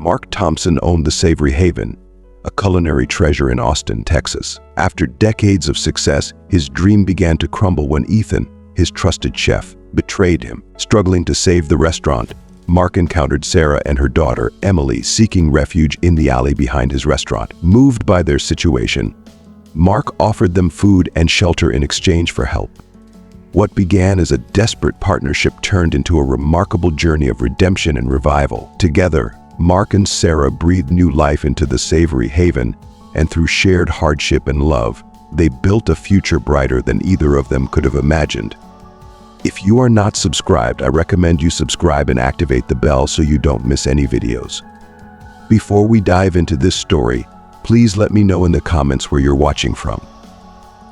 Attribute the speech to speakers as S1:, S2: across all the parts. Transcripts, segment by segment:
S1: Mark Thompson owned the Savory Haven, a culinary treasure in Austin, Texas. After decades of success, his dream began to crumble when Ethan, his trusted chef, betrayed him. Struggling to save the restaurant, Mark encountered Sarah and her daughter, Emily, seeking refuge in the alley behind his restaurant. Moved by their situation, Mark offered them food and shelter in exchange for help. What began as a desperate partnership turned into a remarkable journey of redemption and revival. Together, Mark and Sarah breathed new life into the Savory Haven, and through shared hardship and love, they built a future brighter than either of them could have imagined. If you are not subscribed, I recommend you subscribe and activate the bell so you don't miss any videos. Before we dive into this story, please let me know in the comments where you're watching from.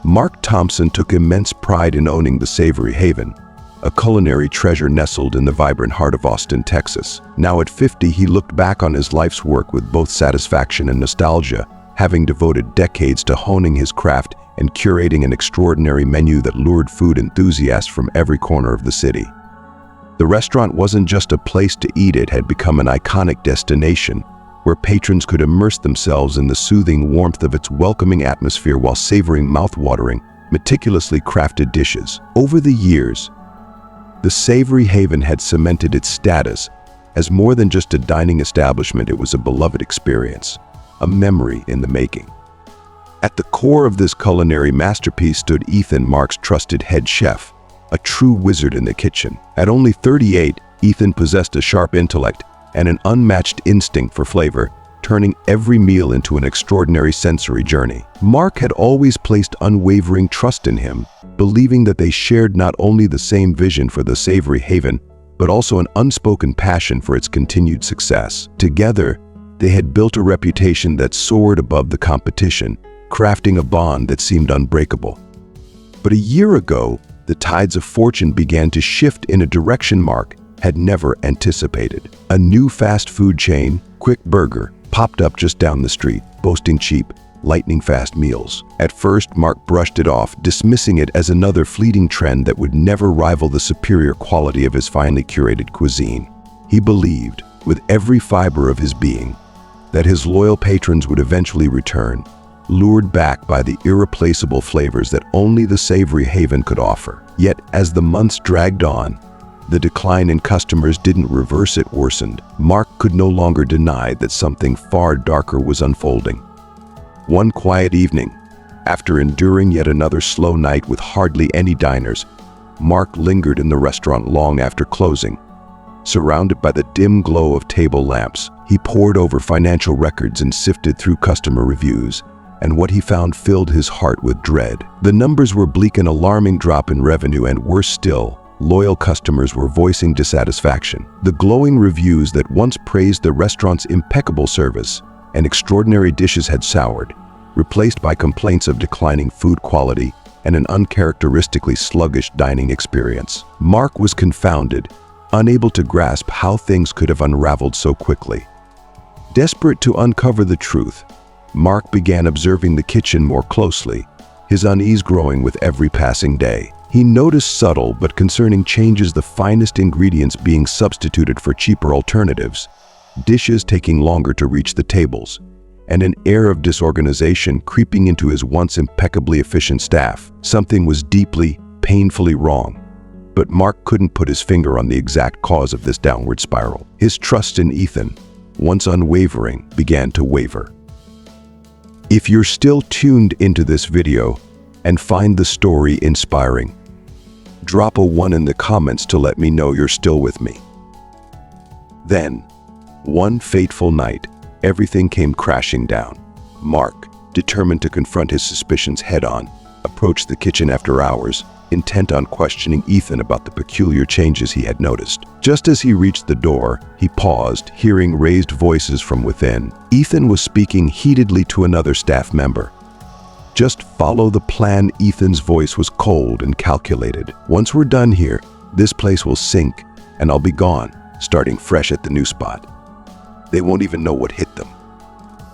S1: Mark Thompson took immense pride in owning the Savory Haven, a culinary treasure nestled in the vibrant heart of Austin, Texas. Now at 50, he looked back on his life's work with both satisfaction and nostalgia, having devoted decades to honing his craft and curating an extraordinary menu that lured food enthusiasts from every corner of the city. The restaurant wasn't just a place to eat, it had become an iconic destination where patrons could immerse themselves in the soothing warmth of its welcoming atmosphere while savoring mouth-watering, meticulously crafted dishes. Over the years, the Savory Haven had cemented its status as more than just a dining establishment. It was a beloved experience, a memory in the making. At the core of this culinary masterpiece stood Ethan, Mark's trusted head chef, a true wizard in the kitchen. At only 38, Ethan possessed a sharp intellect and an unmatched instinct for flavor, turning every meal into an extraordinary sensory journey. Mark had always placed unwavering trust in him, believing that they shared not only the same vision for the Savory Haven, but also an unspoken passion for its continued success. Together, they had built a reputation that soared above the competition, crafting a bond that seemed unbreakable. But a year ago, the tides of fortune began to shift in a direction Mark had never anticipated. A new fast food chain, Quick Burger, popped up just down the street, boasting cheap, lightning-fast meals. At first, Mark brushed it off, dismissing it as another fleeting trend that would never rival the superior quality of his finely curated cuisine. He believed, with every fiber of his being, that his loyal patrons would eventually return, lured back by the irreplaceable flavors that only the Savory Haven could offer. Yet, as the months dragged on, the decline in customers didn't reverse, it worsened. Mark could no longer deny that something far darker was unfolding. One quiet evening, after enduring yet another slow night with hardly any diners, Mark lingered in the restaurant long after closing. Surrounded by the dim glow of table lamps, he pored over financial records and sifted through customer reviews, and what he found filled his heart with dread. The numbers were bleak: an alarming drop in revenue, and worse still, loyal customers were voicing dissatisfaction. The glowing reviews that once praised the restaurant's impeccable service and extraordinary dishes had soured, replaced by complaints of declining food quality and an uncharacteristically sluggish dining experience. Mark was confounded, unable to grasp how things could have unraveled so quickly. Desperate to uncover the truth, Mark began observing the kitchen more closely, his unease growing with every passing day. He noticed subtle but concerning changes: the finest ingredients being substituted for cheaper alternatives, dishes taking longer to reach the tables, and an air of disorganization creeping into his once impeccably efficient staff. Something was deeply, painfully wrong, but Mark couldn't put his finger on the exact cause of this downward spiral. His trust in Ethan, once unwavering, began to waver. If you're still tuned into this video and find the story inspiring, drop a 1 in the comments to let me know you're still with me. Then, one fateful night, everything came crashing down. Mark, determined to confront his suspicions head-on, approached the kitchen after hours, intent on questioning Ethan about the peculiar changes he had noticed. Just as he reached the door, he paused, hearing raised voices from within. Ethan was speaking heatedly to another staff member. "Just follow the plan." Ethan's voice was cold and calculated. "Once we're done here, this place will sink, and I'll be gone, starting fresh at the new spot. They won't even know what hit them."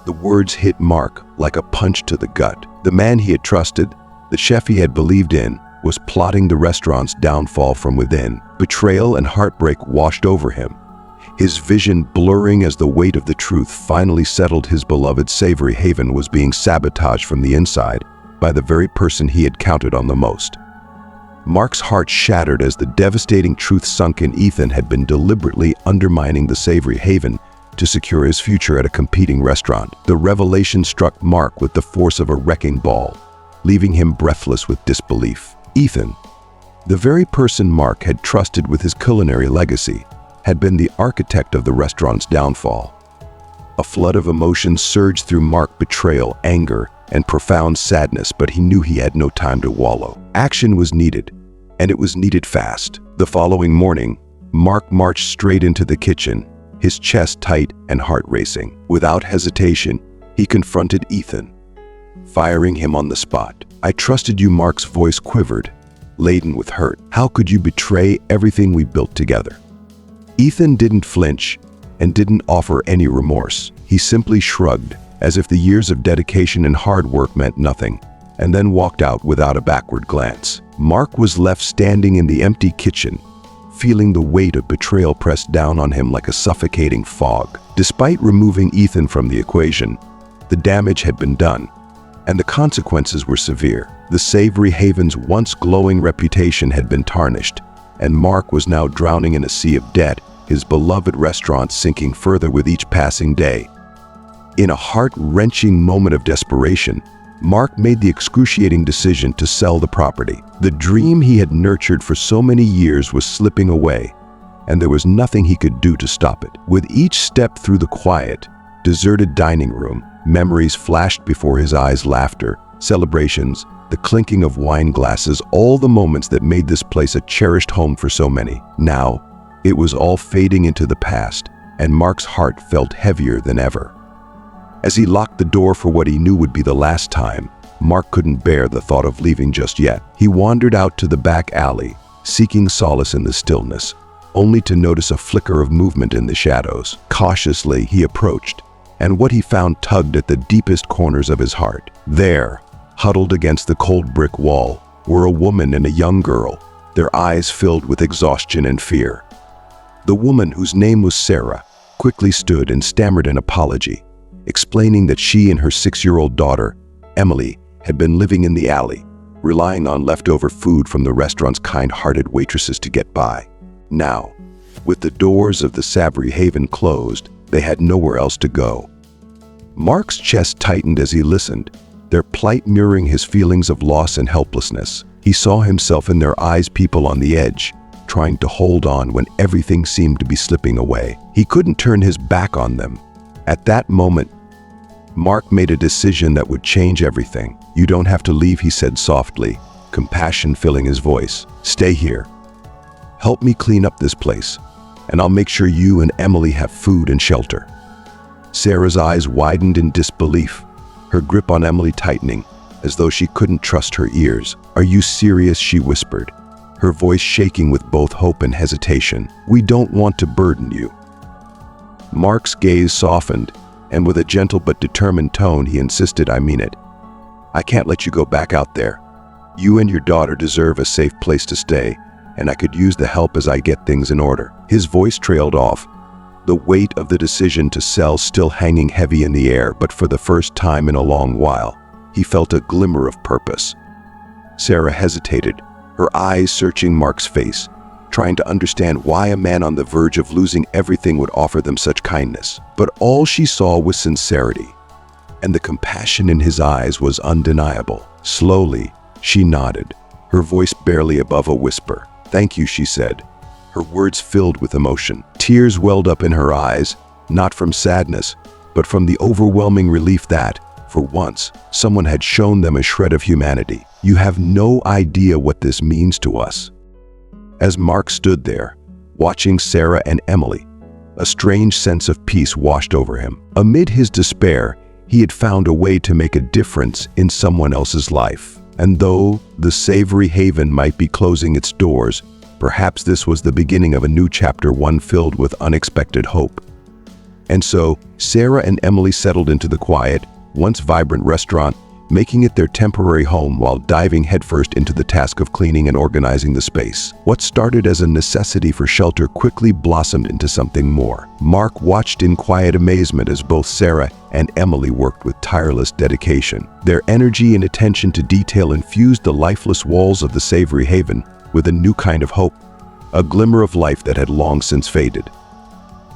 S1: The words hit Mark like a punch to the gut. The man he had trusted, the chef he had believed in, was plotting the restaurant's downfall from within. Betrayal and heartbreak washed over him, his vision blurring as the weight of the truth finally settled. His beloved savory haven was being sabotaged from the inside by the very person he had counted on the most. Mark's heart shattered as the devastating truth sunk in. Ethan had been deliberately undermining the savory haven to secure his future at a competing restaurant. The revelation struck Mark with the force of a wrecking ball, leaving him breathless with disbelief. Ethan, the very person Mark had trusted with his culinary legacy, had been the architect of the restaurant's downfall. A flood of emotions surged through Mark: betrayal, anger, and profound sadness, but he knew he had no time to wallow. Action was needed, and it was needed fast. The following morning, Mark marched straight into the kitchen, his chest tight and heart racing. Without hesitation, he confronted Ethan, firing him on the spot. "I trusted you." Mark's voice quivered, laden with hurt. "How could you betray everything we built together?" Ethan didn't flinch and didn't offer any remorse. He simply shrugged, as if the years of dedication and hard work meant nothing, and then walked out without a backward glance. Mark was left standing in the empty kitchen, feeling the weight of betrayal pressed down on him like a suffocating fog. Despite removing Ethan from the equation, the damage had been done, and the consequences were severe. The savory haven's once glowing reputation had been tarnished, and Mark was now drowning in a sea of debt, his beloved restaurant sinking further with each passing day. In a heart-wrenching moment of desperation, Mark made the excruciating decision to sell the property. The dream he had nurtured for so many years was slipping away, and there was nothing he could do to stop it. With each step through the quiet, deserted dining room, memories flashed before his eyes: laughter, celebrations, the clinking of wine glasses, all the moments that made this place a cherished home for so many. Now, it was all fading into the past, and Mark's heart felt heavier than ever. As he locked the door for what he knew would be the last time, Mark couldn't bear the thought of leaving just yet. He wandered out to the back alley, seeking solace in the stillness, only to notice a flicker of movement in the shadows. Cautiously, he approached, and what he found tugged at the deepest corners of his heart. There, huddled against the cold brick wall, were a woman and a young girl, their eyes filled with exhaustion and fear. The woman, whose name was Sarah, quickly stood and stammered an apology, explaining that she and her 6-year-old daughter, Emily, had been living in the alley, relying on leftover food from the restaurant's kind-hearted waitresses to get by. Now, with the doors of the savory haven closed, they had nowhere else to go. Mark's chest tightened as he listened, their plight mirroring his feelings of loss and helplessness. He saw himself in their eyes, people on the edge, trying to hold on when everything seemed to be slipping away. He couldn't turn his back on them. At that moment, Mark made a decision that would change everything. "You don't have to leave," he said softly, compassion filling his voice. "Stay here. Help me clean up this place, and I'll make sure you and Emily have food and shelter." Sarah's eyes widened in disbelief, her grip on Emily tightening, as though she couldn't trust her ears. "Are you serious?" she whispered, her voice shaking with both hope and hesitation. "We don't want to burden you." Mark's gaze softened, and with a gentle but determined tone, he insisted, "I mean it. I can't let you go back out there. You and your daughter deserve a safe place to stay, and I could use the help as I get things in order." His voice trailed off, the weight of the decision to sell still hanging heavy in the air, but for the first time in a long while, he felt a glimmer of purpose. Sarah hesitated, her eyes searching Mark's face, trying to understand why a man on the verge of losing everything would offer them such kindness. But all she saw was sincerity, and the compassion in his eyes was undeniable. Slowly, she nodded, her voice barely above a whisper. "Thank you," she said, her words filled with emotion. Tears welled up in her eyes, not from sadness, but from the overwhelming relief that, for once, someone had shown them a shred of humanity. "You have no idea what this means to us." As Mark stood there, watching Sarah and Emily, a strange sense of peace washed over him. Amid his despair, he had found a way to make a difference in someone else's life. And though the savory haven might be closing its doors, perhaps this was the beginning of a new chapter, one filled with unexpected hope. And so, Sarah and Emily settled into the quiet, once vibrant restaurant, making it their temporary home while diving headfirst into the task of cleaning and organizing the space. What started as a necessity for shelter quickly blossomed into something more. Mark watched in quiet amazement as both Sarah and Emily worked with tireless dedication. Their energy and attention to detail infused the lifeless walls of the savory haven with a new kind of hope, a glimmer of life that had long since faded.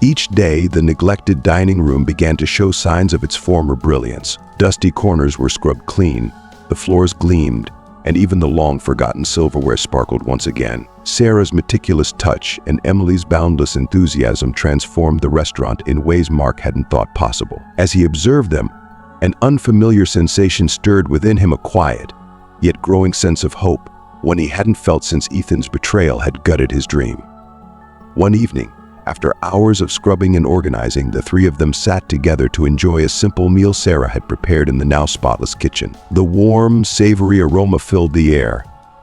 S1: Each day, the neglected dining room began to show signs of its former brilliance. Dusty corners were scrubbed clean, the floors gleamed, and even the long-forgotten silverware sparkled once again. Sarah's meticulous touch and Emily's boundless enthusiasm transformed the restaurant in ways Mark hadn't thought possible. As he observed them, an unfamiliar sensation stirred within him, a quiet, yet growing sense of hope, one he hadn't felt since Ethan's betrayal had gutted his dream. One evening, after hours of scrubbing and organizing, the three of them sat together to enjoy a simple meal Sarah had prepared in the now spotless kitchen. The warm, savory aroma filled the air,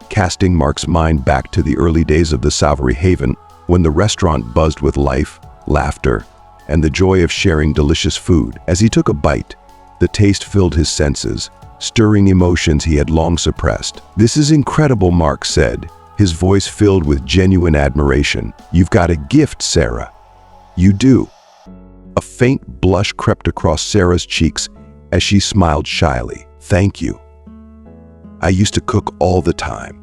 S1: casting Mark's mind back to the early days of the Savory Haven, when the restaurant buzzed with life, laughter, and the joy of sharing delicious food. As he took a bite, the taste filled his senses, stirring emotions he had long suppressed. "This is incredible," Mark said, his voice filled with genuine admiration. "You've got a gift, Sarah." "You do." A faint blush crept across Sarah's cheeks as she smiled shyly. "Thank you. I used to cook all the time,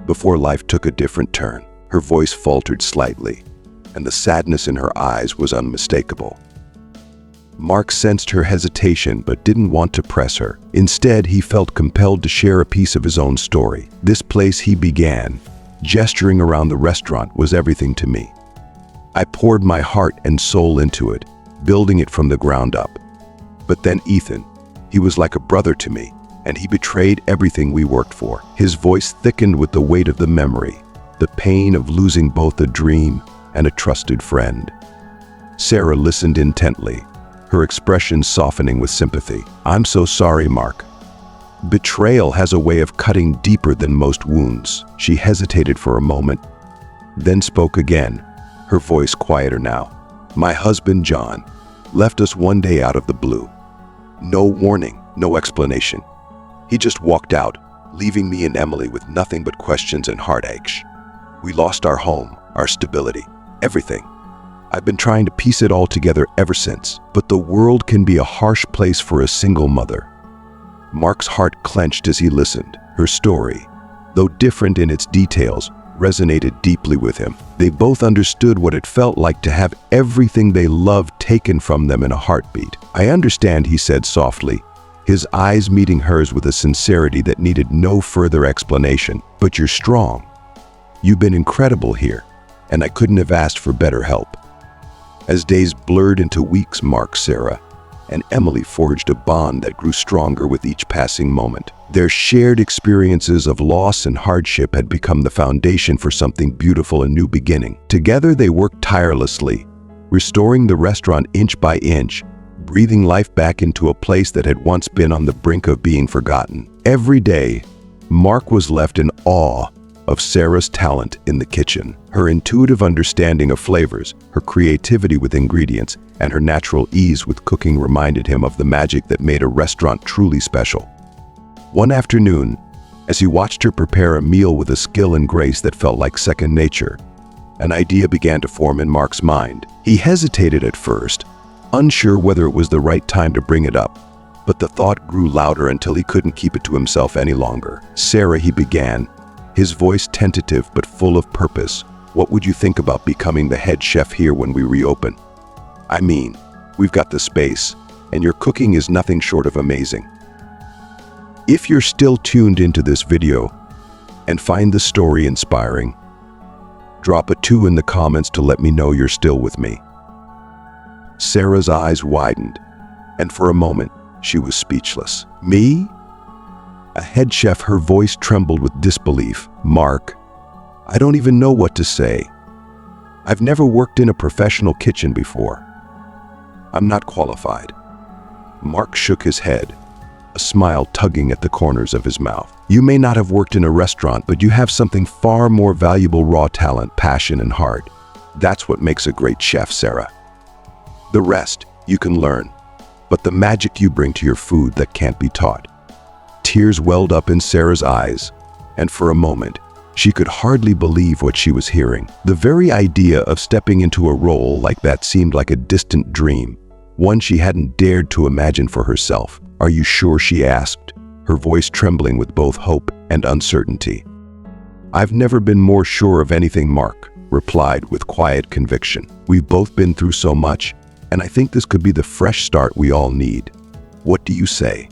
S1: before life took a different turn." Her voice faltered slightly, and the sadness in her eyes was unmistakable. Mark sensed her hesitation but didn't want to press her. Instead, he felt compelled to share a piece of his own story. "This place," he began, gesturing around the restaurant, "was everything to me. I poured my heart and soul into it, building it from the ground up. But then Ethan, he was like a brother to me, and he betrayed everything we worked for." His voice thickened with the weight of the memory, the pain of losing both a dream and a trusted friend. Sarah listened intently, her expression softening with sympathy. "I'm so sorry, Mark. Betrayal has a way of cutting deeper than most wounds." She hesitated for a moment, then spoke again, her voice quieter now. "My husband, John, left us one day out of the blue. No warning, no explanation. He just walked out, leaving me and Emily with nothing but questions and heartaches. We lost our home, our stability, everything. I've been trying to piece it all together ever since, but the world can be a harsh place for a single mother." Mark's heart clenched as he listened. Her story, though different in its details, resonated deeply with him. They both understood what it felt like to have everything they loved taken from them in a heartbeat. "I understand," he said softly, his eyes meeting hers with a sincerity that needed no further explanation. "But you're strong. You've been incredible here, and I couldn't have asked for better help." As days blurred into weeks, Mark, Sarah, and Emily forged a bond that grew stronger with each passing moment. Their shared experiences of loss and hardship had become the foundation for something beautiful, a new beginning. Together they worked tirelessly, restoring the restaurant inch by inch, breathing life back into a place that had once been on the brink of being forgotten. Every day, Mark was left in awe of Sarah's talent in the kitchen. Her intuitive understanding of flavors, her creativity with ingredients, and her natural ease with cooking reminded him of the magic that made a restaurant truly special. One afternoon, as he watched her prepare a meal with a skill and grace that felt like second nature, an idea began to form in Mark's mind. He hesitated at first, unsure whether it was the right time to bring it up, but the thought grew louder until he couldn't keep it to himself any longer. "Sarah," he began, his voice tentative but full of purpose, "what would you think about becoming the head chef here when we reopen? I mean, we've got the space, and your cooking is nothing short of amazing." If you're still tuned into this video and find the story inspiring, drop a 2 in the comments to let me know you're still with me. Sarah's eyes widened, and for a moment, she was speechless. "Me? A head chef?" Her voice trembled with disbelief. "Mark, I don't even know what to say. I've never worked in a professional kitchen before. I'm not qualified." Mark shook his head, a smile tugging at the corners of his mouth. "You may not have worked in a restaurant, but you have something far more valuable: raw talent, passion, and heart. That's what makes a great chef, Sarah. The rest you can learn, but the magic you bring to your food, that can't be taught." Tears welled up in Sarah's eyes, and for a moment, she could hardly believe what she was hearing. The very idea of stepping into a role like that seemed like a distant dream, one she hadn't dared to imagine for herself. "Are you sure?" she asked, her voice trembling with both hope and uncertainty. "I've never been more sure of anything," Mark replied with quiet conviction. "We've both been through so much, and I think this could be the fresh start we all need. What do you say?"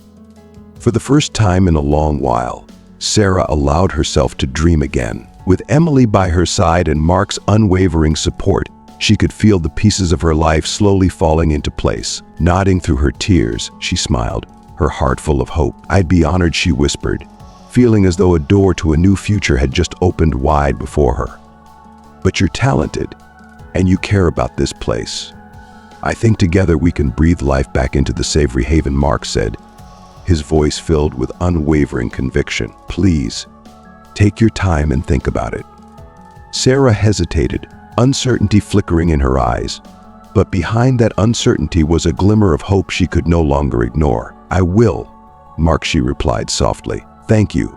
S1: For the first time in a long while, Sarah allowed herself to dream again. With Emily by her side and Mark's unwavering support, she could feel the pieces of her life slowly falling into place. Nodding through her tears, she smiled, her heart full of hope. "I'd be honored," she whispered, feeling as though a door to a new future had just opened wide before her. "But you're talented, and you care about this place. I think together we can breathe life back into the savory haven," Mark said, his voice filled with unwavering conviction. "Please, take your time and think about it." Sarah hesitated, uncertainty flickering in her eyes. But behind that uncertainty was a glimmer of hope she could no longer ignore. "I will, Mark," she replied softly. "Thank you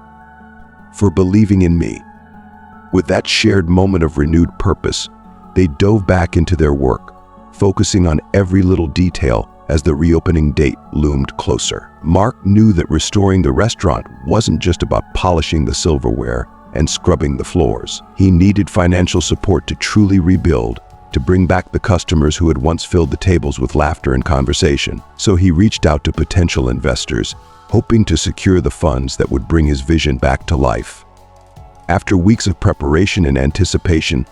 S1: for believing in me." With that shared moment of renewed purpose, they dove back into their work, focusing on every little detail as the reopening date loomed closer. Mark knew that restoring the restaurant wasn't just about polishing the silverware and scrubbing the floors. He needed financial support to truly rebuild, to bring back the customers who had once filled the tables with laughter and conversation. So he reached out to potential investors, hoping to secure the funds that would bring his vision back to life. After weeks of preparation and anticipation,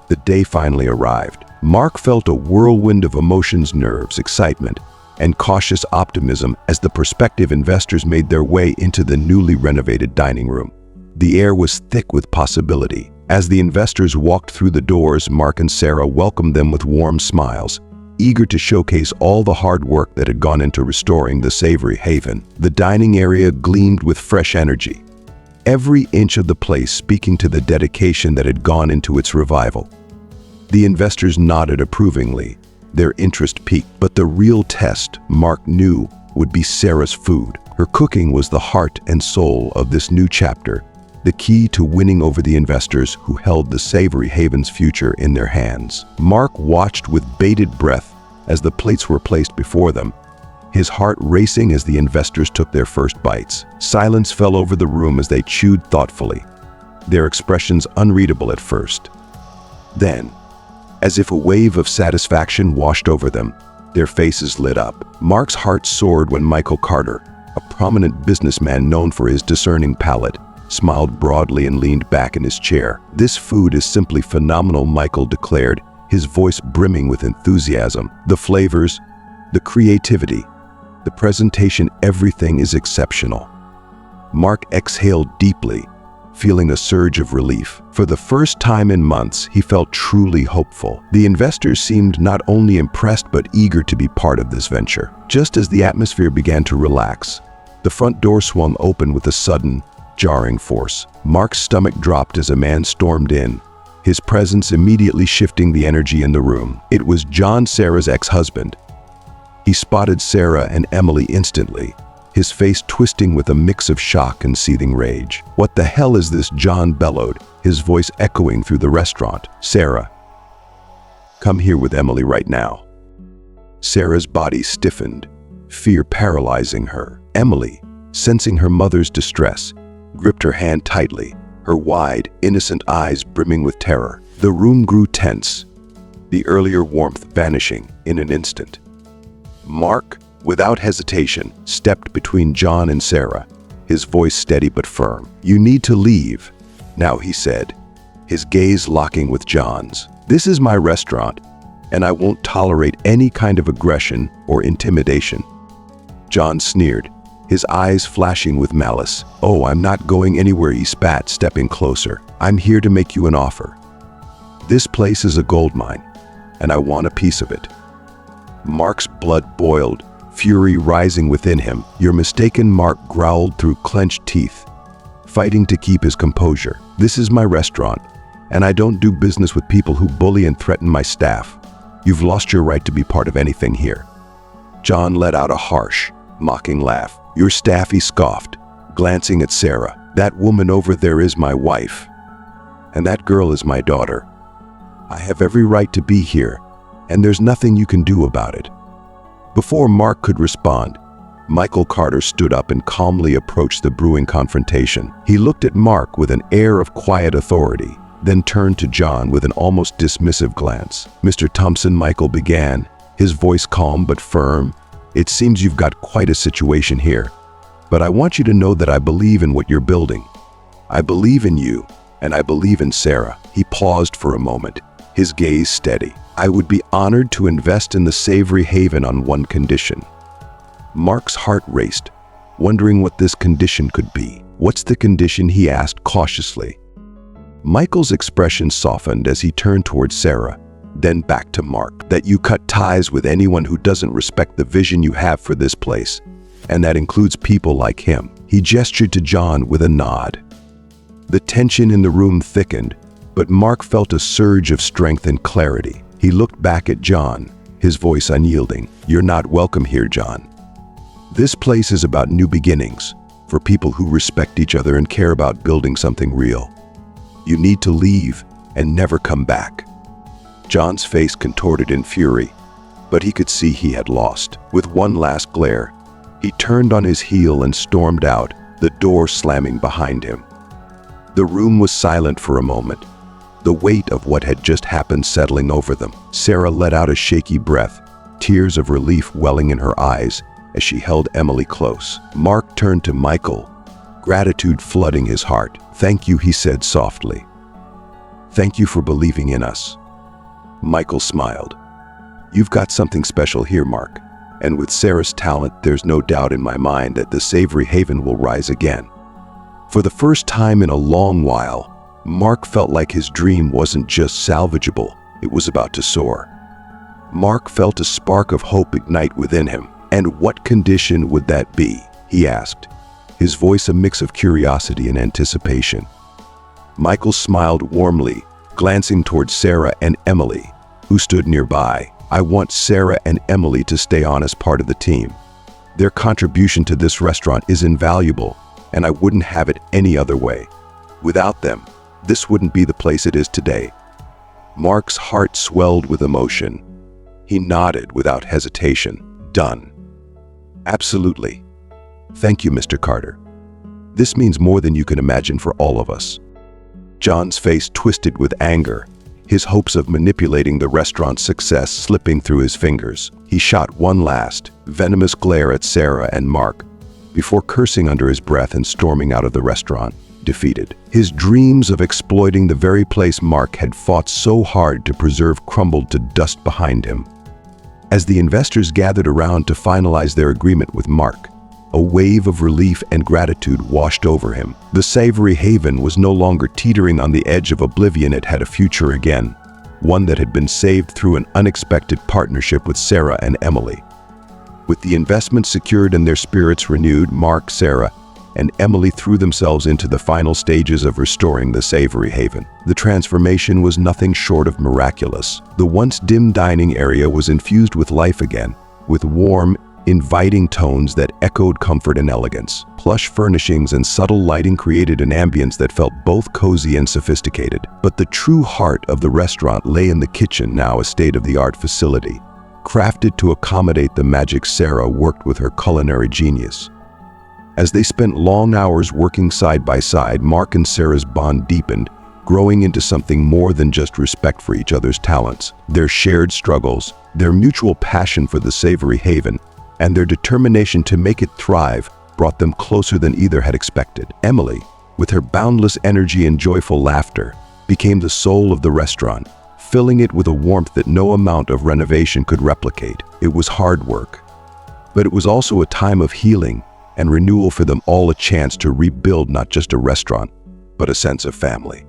S1: the day finally arrived. Mark felt a whirlwind of emotions, nerves, excitement, and cautious optimism as the prospective investors made their way into the newly renovated dining room. The air was thick with possibility. As the investors walked through the doors, Mark and Sarah welcomed them with warm smiles, eager to showcase all the hard work that had gone into restoring the savory haven. The dining area gleamed with fresh energy, every inch of the place speaking to the dedication that had gone into its revival. The investors nodded approvingly, their interest piqued, but the real test, Mark knew, would be Sarah's food. Her cooking was the heart and soul of this new chapter, the key to winning over the investors who held the savory haven's future in their hands. Mark watched with bated breath as the plates were placed before them, his heart racing as the investors took their first bites. Silence fell over the room as they chewed thoughtfully, their expressions unreadable at first. Then, as if a wave of satisfaction washed over them, their faces lit up. Mark's heart soared when Michael Carter, a prominent businessman known for his discerning palate, smiled broadly and leaned back in his chair. "This food is simply phenomenal," Michael declared, his voice brimming with enthusiasm. "The flavors, the creativity, the presentation, everything is exceptional." Mark exhaled deeply, feeling a surge of relief. For the first time in months, he felt truly hopeful. The investors seemed not only impressed but eager to be part of this venture. Just as the atmosphere began to relax, the front door swung open with a sudden, jarring force. Mark's stomach dropped as a man stormed in, his presence immediately shifting the energy in the room. It was John, Sarah's ex-husband. He spotted Sarah and Emily instantly, his face twisting with a mix of shock and seething rage. "What the hell is this?" John bellowed, his voice echoing through the restaurant. "Sarah, come here with Emily right now." Sarah's body stiffened, fear paralyzing her. Emily, sensing her mother's distress, gripped her hand tightly, her wide, innocent eyes brimming with terror. The room grew tense, the earlier warmth vanishing in an instant. Mark, without hesitation, stepped between John and Sarah, his voice steady but firm. "You need to leave now," he said, his gaze locking with John's. "This is my restaurant, and I won't tolerate any kind of aggression or intimidation." John sneered, his eyes flashing with malice. "Oh, I'm not going anywhere," he spat, stepping closer. "I'm here to make you an offer. This place is a goldmine, and I want a piece of it." Mark's blood boiled, fury rising within him. "You're mistaken," Mark growled through clenched teeth, fighting to keep his composure. "This is my restaurant, and I don't do business with people who bully and threaten my staff. You've lost your right to be part of anything here." John let out a harsh, mocking laugh. "Your staff," he scoffed, glancing at Sarah. "That woman over there is my wife, and that girl is my daughter. I have every right to be here, and there's nothing you can do about it." Before Mark could respond, Michael Carter stood up and calmly approached the brewing confrontation. He looked at Mark with an air of quiet authority, then turned to John with an almost dismissive glance. "Mr. Thompson," Michael began, his voice calm but firm, "it seems you've got quite a situation here, but I want you to know that I believe in what you're building. I believe in you, and I believe in Sarah." He paused for a moment, his gaze steady. "I would be honored to invest in the Savory Haven on one condition." Mark's heart raced, wondering what this condition could be. "What's the condition?" he asked cautiously. Michael's expression softened as he turned towards Sarah, then back to Mark. "That you cut ties with anyone who doesn't respect the vision you have for this place, and that includes people like him." He gestured to John with a nod. The tension in the room thickened, but Mark felt a surge of strength and clarity. He looked back at John, his voice unyielding. "You're not welcome here, John. This place is about new beginnings, for people who respect each other and care about building something real. You need to leave and never come back." John's face contorted in fury, but he could see he had lost. With one last glare, he turned on his heel and stormed out, the door slamming behind him. The room was silent for a moment, the weight of what had just happened settling over them. Sarah let out a shaky breath, tears of relief welling in her eyes as she held Emily close. Mark turned to Michael, gratitude flooding his heart. "Thank you," he said softly. "Thank you for believing in us." Michael smiled. "You've got something special here, Mark, and with Sarah's talent, there's no doubt in my mind that the Savory Haven will rise again." For the first time in a long while, Mark felt like his dream wasn't just salvageable, it was about to soar. Mark felt a spark of hope ignite within him. "And what condition would that be?" he asked, his voice a mix of curiosity and anticipation. Michael smiled warmly, glancing towards Sarah and Emily, who stood nearby. "I want Sarah and Emily to stay on as part of the team. Their contribution to this restaurant is invaluable, and I wouldn't have it any other way. Without them, this wouldn't be the place it is today." Mark's heart swelled with emotion. He nodded without hesitation. "Done. Absolutely. Thank you, Mr. Carter. This means more than you can imagine for all of us." John's face twisted with anger, his hopes of manipulating the restaurant's success slipping through his fingers. He shot one last, venomous glare at Sarah and Mark, before cursing under his breath and storming out of the restaurant, defeated. His dreams of exploiting the very place Mark had fought so hard to preserve crumbled to dust behind him. As the investors gathered around to finalize their agreement with Mark, a wave of relief and gratitude washed over him. The Savory Haven was no longer teetering on the edge of oblivion. It had a future again, one that had been saved through an unexpected partnership with Sarah and Emily. With the investment secured and their spirits renewed, Mark, Sarah, and Emily threw themselves into the final stages of restoring the Savory Haven. The transformation was nothing short of miraculous. The once dim dining area was infused with life again, with warm, inviting tones that echoed comfort and elegance. Plush furnishings and subtle lighting created an ambience that felt both cozy and sophisticated. But the true heart of the restaurant lay in the kitchen, now a state-of-the-art facility, crafted to accommodate the magic Sarah worked with her culinary genius. As they spent long hours working side by side, Mark and Sarah's bond deepened, growing into something more than just respect for each other's talents. Their shared struggles, their mutual passion for the Savory Haven, and their determination to make it thrive brought them closer than either had expected. Emily, with her boundless energy and joyful laughter, became the soul of the restaurant, filling it with a warmth that no amount of renovation could replicate. It was hard work, but it was also a time of healing and renewal for them all, a chance to rebuild not just a restaurant, but a sense of family.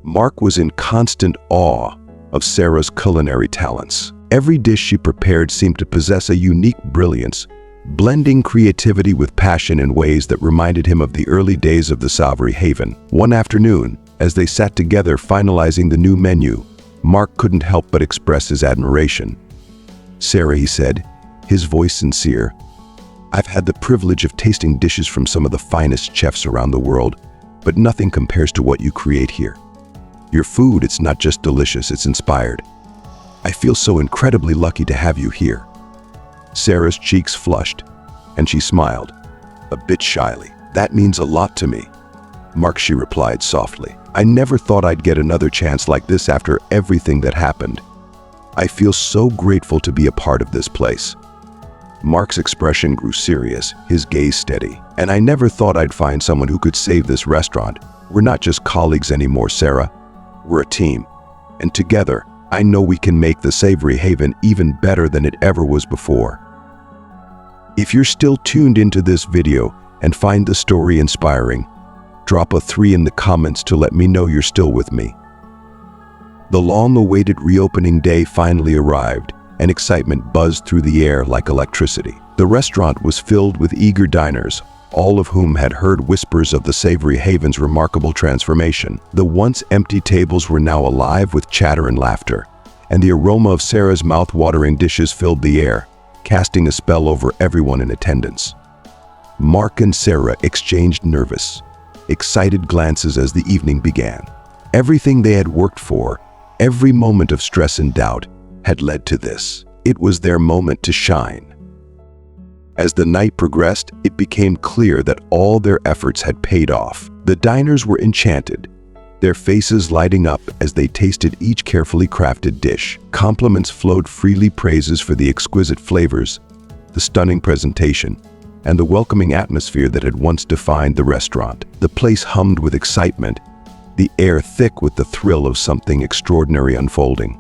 S1: Mark was in constant awe of Sarah's culinary talents. Every dish she prepared seemed to possess a unique brilliance, blending creativity with passion in ways that reminded him of the early days of the Savory Haven. One afternoon, as they sat together finalizing the new menu, Mark couldn't help but express his admiration. "Sarah," he said, his voice sincere, I've had the privilege of tasting dishes from some of the finest chefs around the world, but nothing compares to what you create here. Your food, it's not just delicious, it's inspired. I feel so incredibly lucky to have you here." Sarah's cheeks flushed, and she smiled, a bit shyly. "That means a lot to me, Mark," she replied softly. "I never thought I'd get another chance like this after everything that happened. I feel so grateful to be a part of this place." Mark's expression grew serious, his gaze steady. "And I never thought I'd find someone who could save this restaurant. We're not just colleagues anymore, Sarah. We're a team. And together, I know we can make the Savory Haven even better than it ever was before." If you're still tuned into this video and find the story inspiring, drop a 3 in the comments to let me know you're still with me. The long-awaited reopening day finally arrived, and excitement buzzed through the air like electricity. The restaurant was filled with eager diners, all of whom had heard whispers of the Savory Haven's remarkable transformation. The once empty tables were now alive with chatter and laughter, and the aroma of Sarah's mouth-watering dishes filled the air, casting a spell over everyone in attendance. Mark and Sarah exchanged nervous, excited glances as the evening began. Everything they had worked for, every moment of stress and doubt, had led to this. It was their moment to shine. As the night progressed, it became clear that all their efforts had paid off. The diners were enchanted, their faces lighting up as they tasted each carefully crafted dish. Compliments flowed freely, praises for the exquisite flavors, the stunning presentation, and the welcoming atmosphere that had once defined the restaurant. The place hummed with excitement, the air thick with the thrill of something extraordinary unfolding.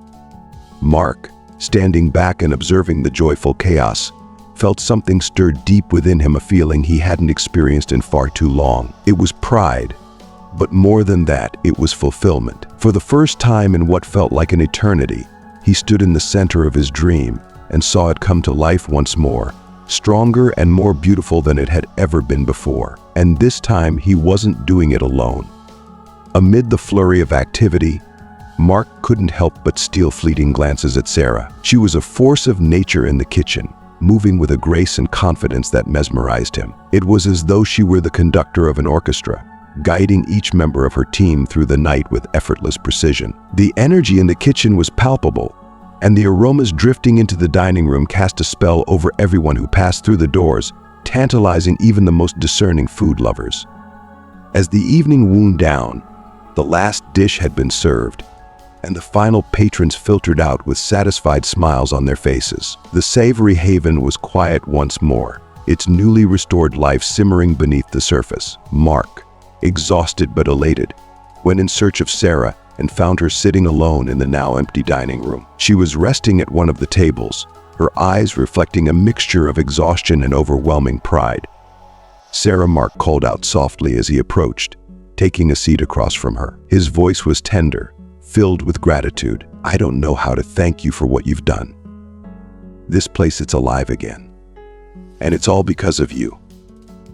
S1: Mark, standing back and observing the joyful chaos, felt something stir deep within him, a feeling he hadn't experienced in far too long. It was pride, but more than that, it was fulfillment. For the first time in what felt like an eternity, he stood in the center of his dream and saw it come to life once more, stronger and more beautiful than it had ever been before. And this time, he wasn't doing it alone. Amid the flurry of activity, Mark couldn't help but steal fleeting glances at Sarah. She was a force of nature in the kitchen, moving with a grace and confidence that mesmerized him. It was as though she were the conductor of an orchestra, guiding each member of her team through the night with effortless precision. The energy in the kitchen was palpable, and the aromas drifting into the dining room cast a spell over everyone who passed through the doors, tantalizing even the most discerning food lovers. As the evening wound down, the last dish had been served, and the final patrons filtered out with satisfied smiles on their faces. The Savory Haven was quiet once more, its newly restored life simmering beneath the surface. Mark, exhausted but elated, went in search of Sarah and found her sitting alone in the now empty dining room. She was resting at one of the tables, her eyes reflecting a mixture of exhaustion and overwhelming pride. "Sarah," Mark called out softly as he approached, taking a seat across from her. His voice was tender, filled with gratitude. "I don't know how to thank you for what you've done. This place, it's alive again. And it's all because of you."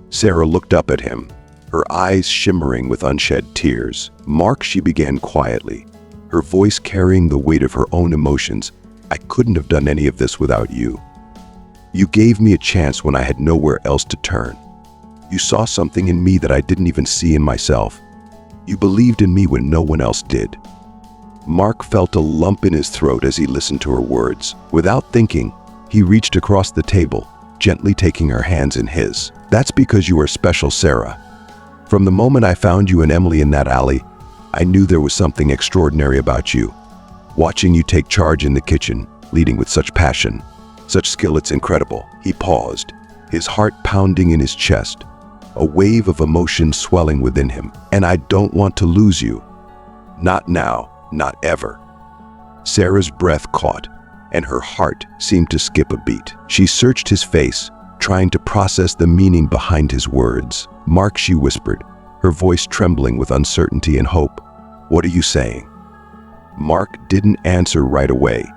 S1: Sarah looked up at him, her eyes shimmering with unshed tears. "Mark," she began quietly, her voice carrying the weight of her own emotions, "I couldn't have done any of this without you. You gave me a chance when I had nowhere else to turn. You saw something in me that I didn't even see in myself. You believed in me when no one else did." Mark felt a lump in his throat as he listened to her words. Without thinking, he reached across the table, gently taking her hands in his. "That's because you are special, Sarah. From the moment I found you and Emily in that alley, I knew there was something extraordinary about you. Watching you take charge in the kitchen, leading with such passion, such skill, it's incredible." He paused, his heart pounding in his chest, a wave of emotion swelling within him. "And I don't want to lose you. Not now, not ever." Sarah's breath caught, and her heart seemed to skip a beat. She searched his face, trying to process the meaning behind his words. "Mark," she whispered, her voice trembling with uncertainty and hope, "what are you saying?" Mark didn't answer right away.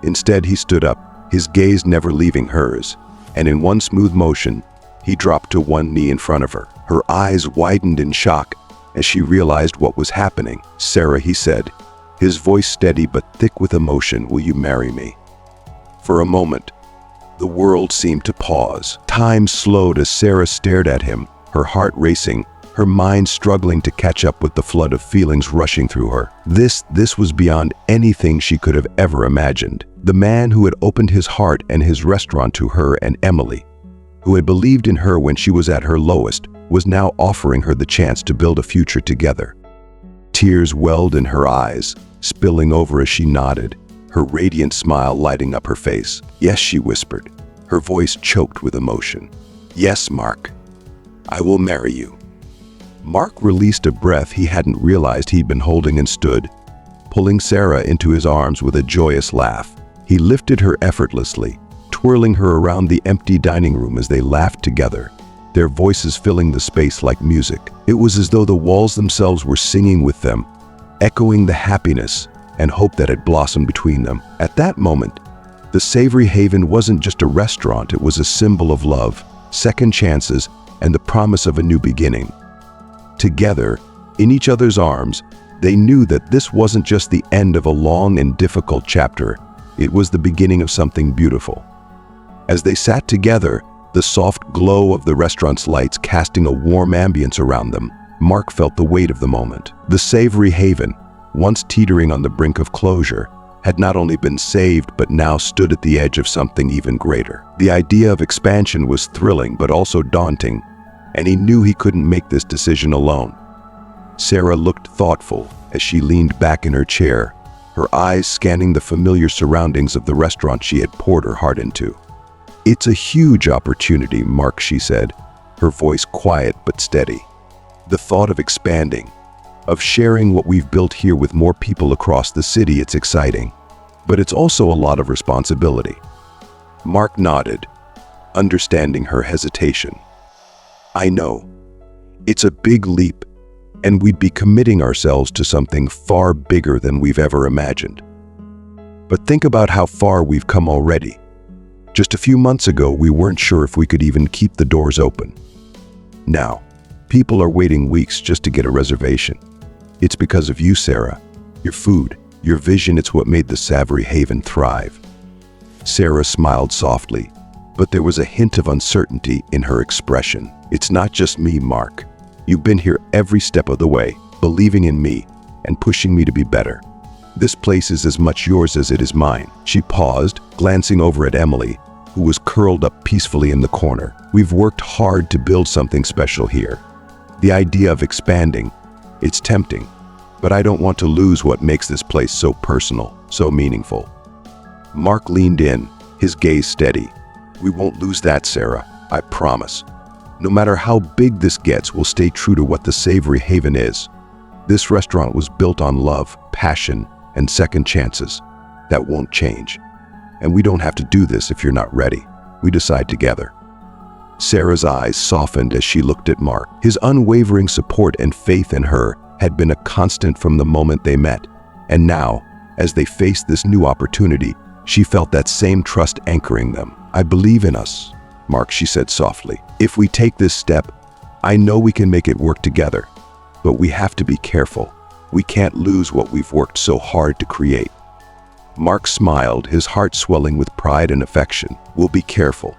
S1: Instead, he stood up, his gaze never leaving hers, and in one smooth motion, he dropped to one knee in front of her. Her eyes widened in shock as she realized what was happening. "Sarah," he said, his voice steady but thick with emotion, "will you marry me?" For a moment, The world seemed to pause. Time slowed as Sarah stared at him, her heart racing, her mind struggling to catch up with the flood of feelings rushing through her. This was beyond anything she could have ever imagined. The man who had opened his heart and his restaurant to her and Emily, who had believed in her when she was at her lowest, was now offering her the chance to build a future together. Tears welled in her eyes, spilling over as she nodded, her radiant smile lighting up her face. "Yes," she whispered, her voice choked with emotion. "Yes, Mark, I will marry you." Mark released a breath he hadn't realized he'd been holding and stood, pulling Sarah into his arms with a joyous laugh. He lifted her effortlessly, twirling her around the empty dining room as they laughed together, their voices filling the space like music. It was as though the walls themselves were singing with them, echoing the happiness and hope that had blossomed between them. At that moment, the Savory Haven wasn't just a restaurant, it was a symbol of love, second chances, and the promise of a new beginning. Together, in each other's arms, they knew that this wasn't just the end of a long and difficult chapter, it was the beginning of something beautiful. As they sat together, the soft glow of the restaurant's lights casting a warm ambience around them, Mark felt the weight of the moment. The Savory Haven, once teetering on the brink of closure, had not only been saved but now stood at the edge of something even greater. The idea of expansion was thrilling but also daunting, and he knew he couldn't make this decision alone. Sarah looked thoughtful as she leaned back in her chair, her eyes scanning the familiar surroundings of the restaurant she had poured her heart into. "It's a huge opportunity, Mark," she said, her voice quiet but steady. "The thought of expanding, of sharing what we've built here with more people across the city, it's exciting. But it's also a lot of responsibility." Mark nodded, understanding her hesitation. "I know. It's a big leap, and we'd be committing ourselves to something far bigger than we've ever imagined. But think about how far we've come already. Just a few months ago, we weren't sure if we could even keep the doors open. Now, people are waiting weeks just to get a reservation. It's because of you, Sarah. Your food, your vision, it's what made the Savory Haven thrive." Sarah smiled softly, but there was a hint of uncertainty in her expression. "It's not just me, Mark. You've been here every step of the way, believing in me and pushing me to be better. This place is as much yours as it is mine." She paused, glancing over at Emily, who was curled up peacefully in the corner. "We've worked hard to build something special here. The idea of expanding, it's tempting, but I don't want to lose what makes this place so personal, so meaningful." Mark leaned in, his gaze steady. "We won't lose that, Sarah, I promise. No matter how big this gets, we'll stay true to what the Savory Haven is. This restaurant was built on love, passion, and second chances. That won't change. And we don't have to do this if you're not ready. We decide together." Sarah's eyes softened as she looked at Mark. His unwavering support and faith in her had been a constant from the moment they met. And now, as they faced this new opportunity, she felt that same trust anchoring them. "I believe in us, Mark," she said softly. "If we take this step, I know we can make it work together. But we have to be careful. We can't lose what we've worked so hard to create." Mark smiled, his heart swelling with pride and affection. "We'll be careful.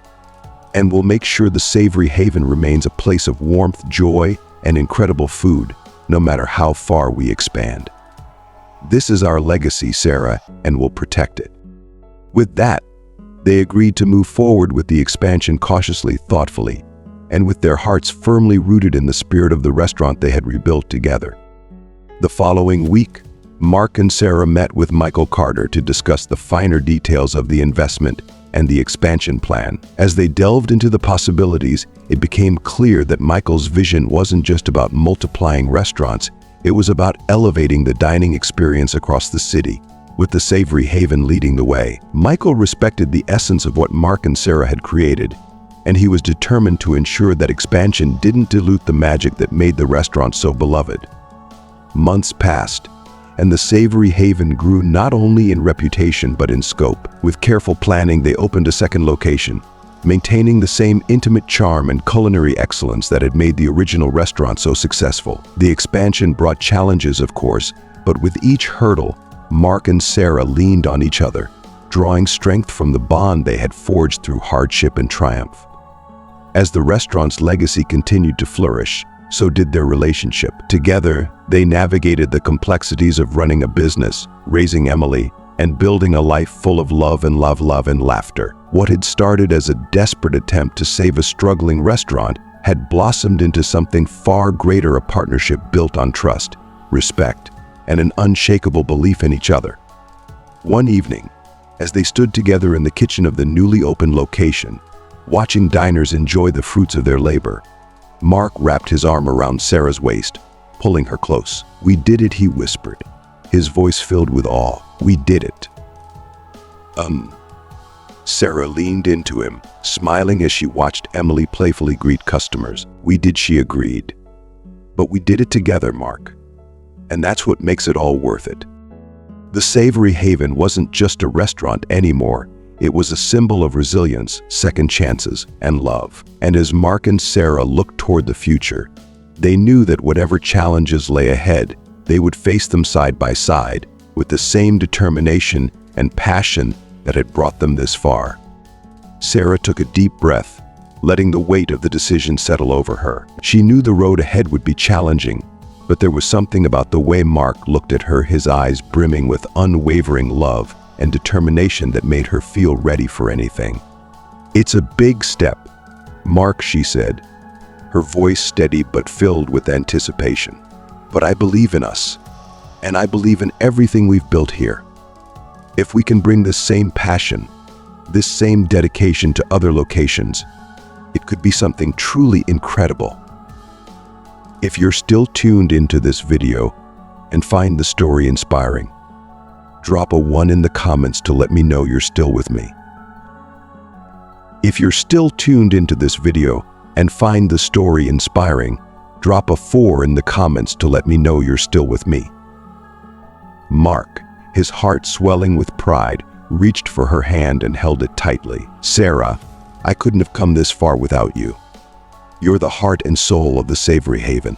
S1: And we'll make sure the Savory Haven remains a place of warmth, joy, and incredible food, no matter how far we expand. This is our legacy, Sarah, and we'll protect it." With that, they agreed to move forward with the expansion cautiously, thoughtfully, and with their hearts firmly rooted in the spirit of the restaurant they had rebuilt together. The following week, Mark and Sarah met with Michael Carter to discuss the finer details of the investment and the expansion plan. As they delved into the possibilities, it became clear that Michael's vision wasn't just about multiplying restaurants, it was about elevating the dining experience across the city, with the Savory Haven leading the way. Michael respected the essence of what Mark and Sarah had created, and he was determined to ensure that expansion didn't dilute the magic that made the restaurant so beloved. Months passed, and the Savory Haven grew not only in reputation but in scope. With careful planning, they opened a second location, maintaining the same intimate charm and culinary excellence that had made the original restaurant so successful. The expansion brought challenges, of course, but with each hurdle, Mark and Sarah leaned on each other, drawing strength from the bond they had forged through hardship and triumph. As the restaurant's legacy continued to flourish, so did their relationship. Together, they navigated the complexities of running a business, raising Emily, and building a life full of love and laughter. What had started as a desperate attempt to save a struggling restaurant had blossomed into something far greater, a partnership built on trust, respect, and an unshakable belief in each other. One evening, as they stood together in the kitchen of the newly opened location, watching diners enjoy the fruits of their labor, Mark wrapped his arm around Sarah's waist, pulling her close. "We did it," he whispered, his voice filled with awe. "We did it." Sarah leaned into him, smiling as she watched Emily playfully greet customers. "We did," she agreed. "But we did it together, Mark. And that's what makes it all worth it." The Savory Haven wasn't just a restaurant anymore. It was a symbol of resilience, second chances, and love. And as Mark and Sarah looked toward the future, they knew that whatever challenges lay ahead, they would face them side by side with the same determination and passion that had brought them this far. Sarah took a deep breath, letting the weight of the decision settle over her. She knew the road ahead would be challenging, but there was something about the way Mark looked at her, his eyes brimming with unwavering love and determination, that made her feel ready for anything. "It's a big step, Mark," she said, her voice steady but filled with anticipation. "But I believe in us, and I believe in everything we've built here. If we can bring this same passion, this same dedication to other locations, it could be something truly incredible." If you're still tuned into this video and find the story inspiring, drop a 1 in the comments to let me know you're still with me. If you're still tuned into this video and find the story inspiring, drop a 4 in the comments to let me know you're still with me. Mark, his heart swelling with pride, reached for her hand and held it tightly. "Sarah, I couldn't have come this far without you. You're the heart and soul of the Savory Haven.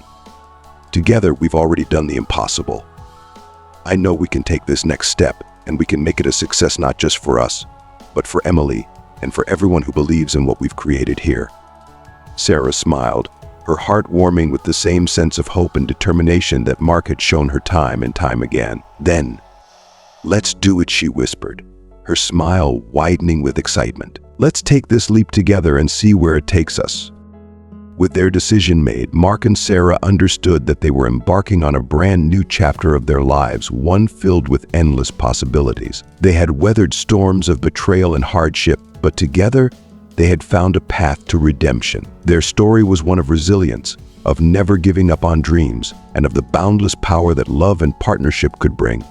S1: Together, we've already done the impossible. I know we can take this next step, and we can make it a success not just for us, but for Emily and for everyone who believes in what we've created here." Sarah smiled, her heart warming with the same sense of hope and determination that Mark had shown her time and time again. "Then, let's do it," she whispered, her smile widening with excitement. "Let's take this leap together and see where it takes us." With their decision made, Mark and Sarah understood that they were embarking on a brand new chapter of their lives, one filled with endless possibilities. They had weathered storms of betrayal and hardship, but together, they had found a path to redemption. Their story was one of resilience, of never giving up on dreams, and of the boundless power that love and partnership could bring.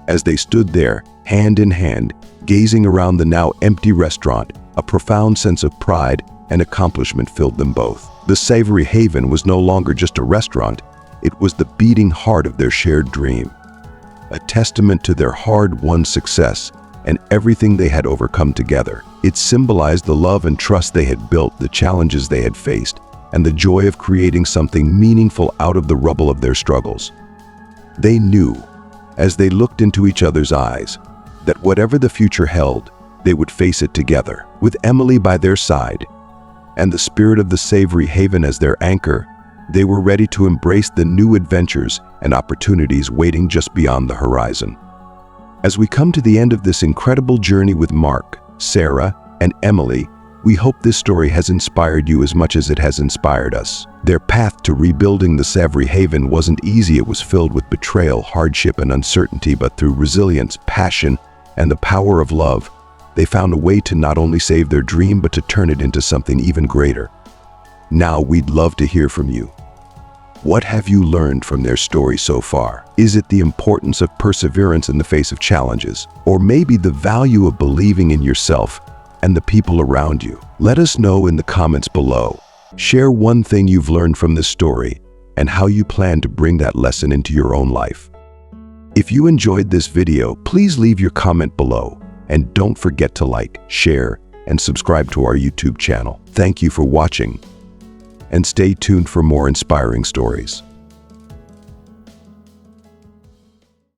S1: As they stood there, hand in hand, gazing around the now empty restaurant, a profound sense of pride and accomplishment filled them both. The Savory Haven was no longer just a restaurant, it was the beating heart of their shared dream. A testament to their hard-won success and everything they had overcome together. It symbolized the love and trust they had built, the challenges they had faced, and the joy of creating something meaningful out of the rubble of their struggles. They knew, as they looked into each other's eyes, that whatever the future held, they would face it together. With Emily by their side, and the spirit of the Savory Haven as their anchor, they were ready to embrace the new adventures and opportunities waiting just beyond the horizon. As we come to the end of this incredible journey with Mark, Sarah, and Emily, we hope this story has inspired you as much as it has inspired us. Their path to rebuilding the Savory Haven wasn't easy. It was filled with betrayal, hardship, and uncertainty, but through resilience, passion, and the power of love, they found a way to not only save their dream, but to turn it into something even greater. Now, we'd love to hear from you. What have you learned from their story so far? Is it the importance of perseverance in the face of challenges? Or maybe the value of believing in yourself and the people around you? Let us know in the comments below. Share one thing you've learned from this story and how you plan to bring that lesson into your own life. If you enjoyed this video, please leave your comment below. And don't forget to like, share, and subscribe to our YouTube channel. Thank you for watching, and stay tuned for more inspiring stories.